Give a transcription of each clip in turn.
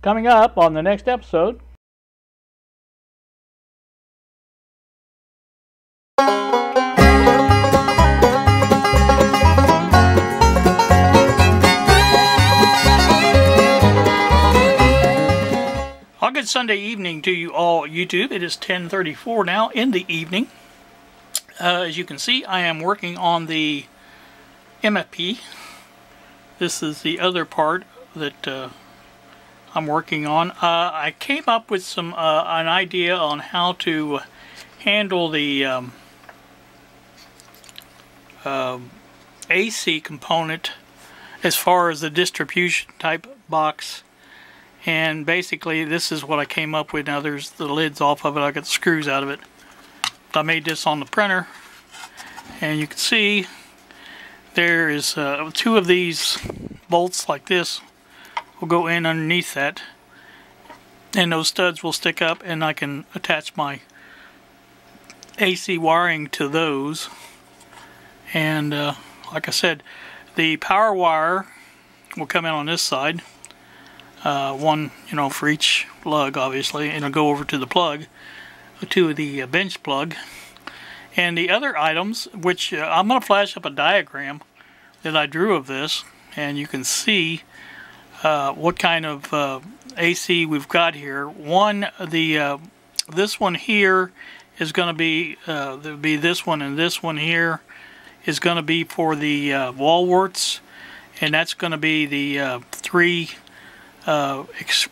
Coming up on the next episode. Well, good Sunday evening to you all, YouTube. It is 10:34 now in the evening. As you can see, I am working on the MFP. This is the other part that I'm working on. I came up with an idea on how to handle the AC component as far as the distribution type box. And basically this is what I came up with. Now there's the lids off of it. I got the screws out of it. I made this on the printer, and you can see there is two of these bolts like this will go in underneath that, and those studs will stick up, and I can attach my AC wiring to those. And like I said, the power wire will come in on this side, one for each lug obviously, and it'll go over to the plug, to the bench plug. And the other items, which I'm going to flash up a diagram that I drew of this, and you can see what kind of AC we've got here. This one here is going to be there'll be this one, and this one here is going to be for the wall warts, and that's going to be the 3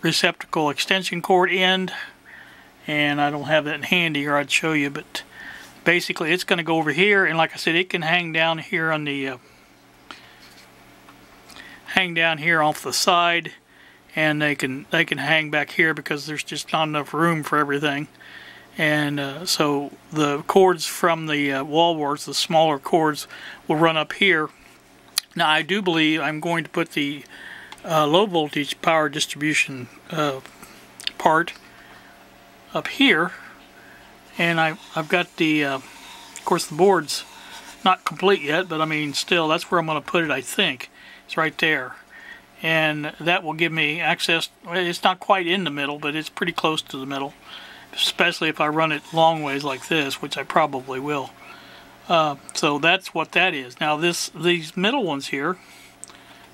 receptacle extension cord end. And I don't have that handy, or I'd show you, but basically it's going to go over here, and like I said, it can hang down here on the off the side, and they can hang back here because there's just not enough room for everything. And so the cords from the wall warts, the smaller cords, will run up here. Now I do believe I'm going to put the low voltage power distribution part up here, and I've got the of course the board's not complete yet, but I mean still that's where I'm going to put it. I think it's right there, and that will give me access. It's not quite in the middle, but it's pretty close to the middle, especially if I run it long ways like this, which I probably will. So that's what that is. Now these middle ones here,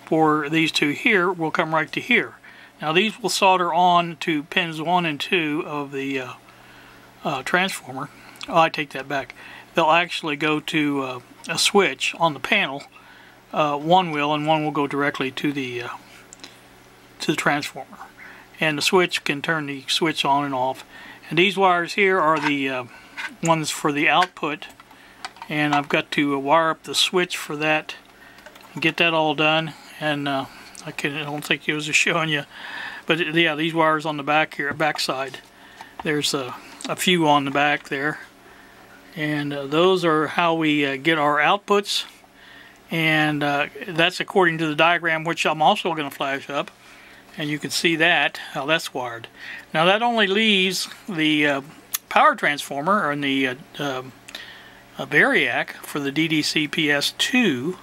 for these two here, will come right to here. Now these will solder on to pins 1 and 2 of the transformer. Oh, I take that back. They'll actually go to a switch on the panel. One will, and one will go directly to the transformer. And the switch can turn the switch on and off. And these wires here are the ones for the output. And I've got to wire up the switch for that and get that all done. And I don't think it was just showing you, but yeah, these wires on the back here, back side, there's a few on the back there, and those are how we get our outputs, and that's according to the diagram, which I'm also going to flash up, and you can see that how that's wired. Now that only leaves the power transformer and the variac for the DDC PS2,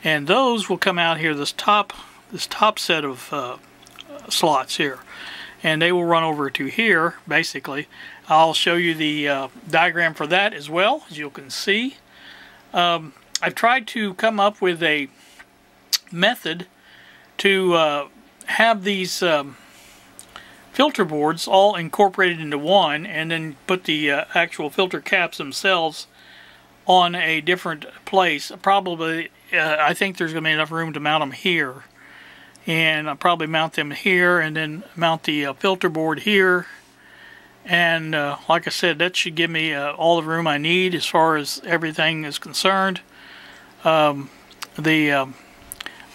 and those will come out here, this top set of slots here, and they will run over to here. Basically, I'll show you the diagram for that as well, as you can see. I've tried to come up with a method to have these filter boards all incorporated into one, and then put the actual filter caps themselves on a different place. Probably I think there's going to be enough room to mount them here, and I'll probably mount them here, and then mount the filter board here. And like I said, that should give me all the room I need as far as everything is concerned.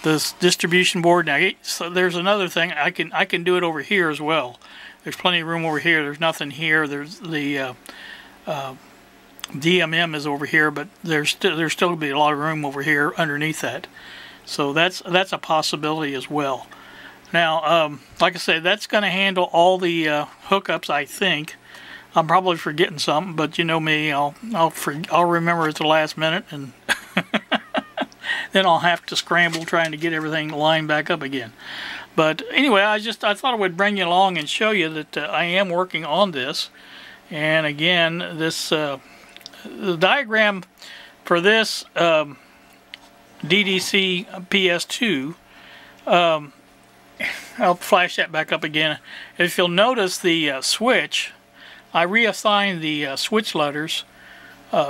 This distribution board, now so there's another thing, I can do it over here as well. There's plenty of room over here. There's nothing here. There's the DMM is over here, but there's still going to be a lot of room over here underneath that. So that's a possibility as well. Now, like I said, that's going to handle all the hookups. I think I'm probably forgetting something, but you know me, I'll remember at the last minute, and then I'll have to scramble trying to get everything lined back up again. But anyway, I thought I would bring you along and show you that I am working on this. And again, this the diagram for this DDC PS2, I'll flash that back up again. If you'll notice the switch, I reassigned the switch letters,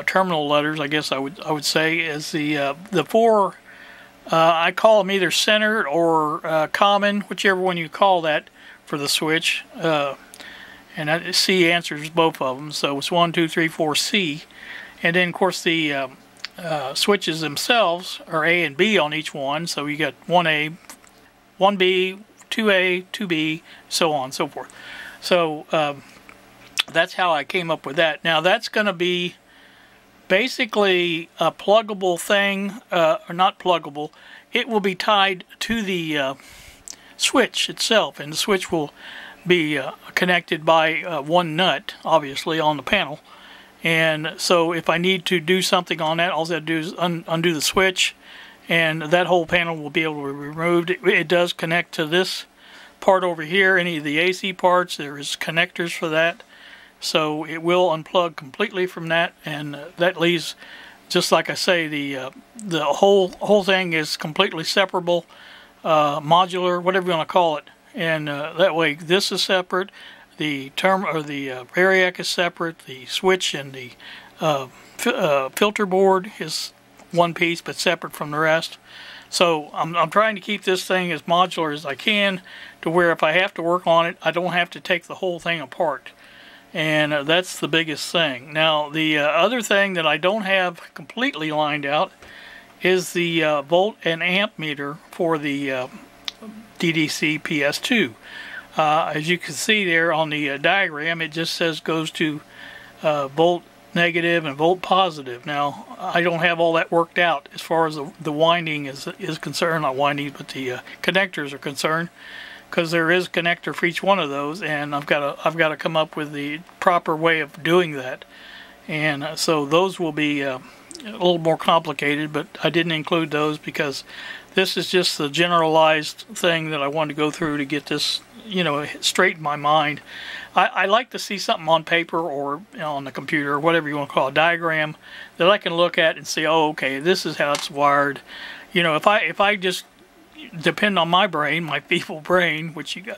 terminal letters, I guess I would say, as the four. I call them either centered or common, whichever one you call that for the switch. And C answers both of them, so it's 1, 2, 3, 4, C. And then, of course, the switches themselves are A and B on each one, so you got 1A, 1B, 2A, 2B, so on and so forth. So that's how I came up with that. Now, that's going to be basically a pluggable thing, or not pluggable. It will be tied to the switch itself, and the switch will be connected by one nut, obviously, on the panel. And so if I need to do something on that, all I have to do is undo the switch, and that whole panel will be able to be removed. It does connect to this part over here, any of the AC parts. There is connectors for that. So it will unplug completely from that, and that leaves, just like I say, the whole thing is completely separable, modular, whatever you want to call it. And that way, this is separate. The variac is separate. The switch and the filter board is one piece, but separate from the rest. So I'm trying to keep this thing as modular as I can, to where if I have to work on it, I don't have to take the whole thing apart. And that's the biggest thing. Now, the other thing that I don't have completely lined out is the volt and amp meter for the DDC PS2. As you can see there on the diagram, it just says goes to volt negative and volt positive. Now, I don't have all that worked out as far as the winding is concerned. Not winding, but the connectors are concerned, because there is a connector for each one of those, and I've got to come up with the proper way of doing that. And so those will be a little more complicated, but I didn't include those because this is just the generalized thing that I wanted to go through to get this, straight in my mind. I like to see something on paper or on the computer, or whatever you want to call a diagram, that I can look at and see, oh, okay, this is how it's wired. If I just depend on my brain, my feeble brain, which you guys,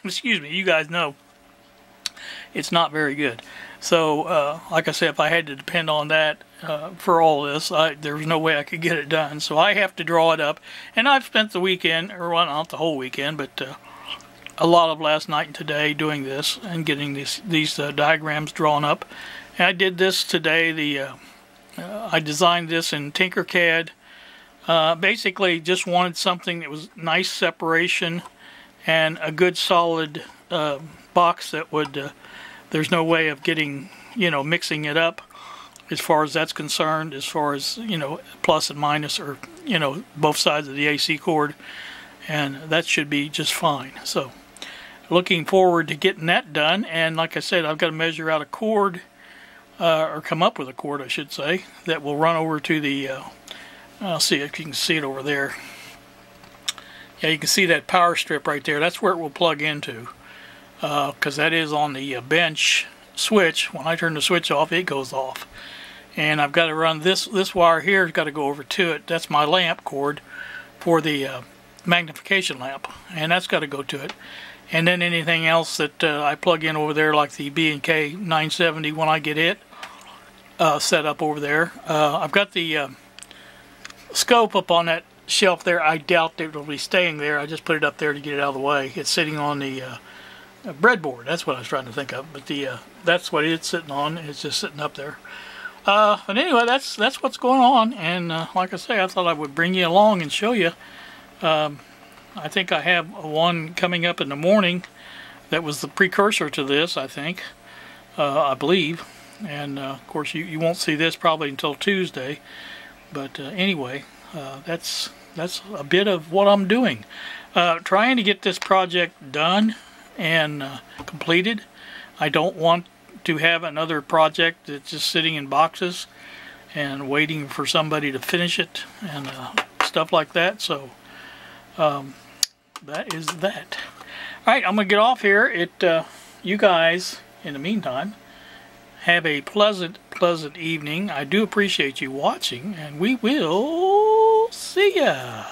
excuse me, you guys know, it's not very good. So, like I said, if I had to depend on that for all this, there was no way I could get it done. So I have to draw it up, and I've spent the weekend, or well, not the whole weekend, but a lot of last night and today doing this and getting these diagrams drawn up. And I did this today. I designed this in Tinkercad. Basically just wanted something that was nice separation and a good solid box that would there's no way of getting mixing it up as far as that's concerned, as far as plus and minus, or both sides of the AC cord, and that should be just fine. So looking forward to getting that done. And like I said, I've got to measure out a cord, or come up with a cord I should say, that will run over to the I'll see if you can see it over there. Yeah, you can see that power strip right there. That's where it will plug into, because that is on the bench switch. When I turn the switch off, it goes off. And I've got to run this wire here. Has got to go over to it. That's my lamp cord for the magnification lamp, and that's got to go to it. And then anything else that I plug in over there, like the B&K 970, when I get it set up over there. I've got the scope up on that shelf there. I doubt it will be staying there. I just put it up there to get it out of the way. It's sitting on the breadboard. That's what I was trying to think of. But that's what it's sitting on. It's just sitting up there. But anyway, that's what's going on. And like I say, I thought I would bring you along and show you. I think I have one coming up in the morning that was the precursor to this, I think. I believe. And of course, you won't see this probably until Tuesday. But anyway, that's a bit of what I'm doing. Trying to get this project done and completed. I don't want to have another project that's just sitting in boxes and waiting for somebody to finish it and stuff like that. So that is that. Alright, I'm going to get off here. You guys, in the meantime, have a pleasant evening. I do appreciate you watching, and we will see ya.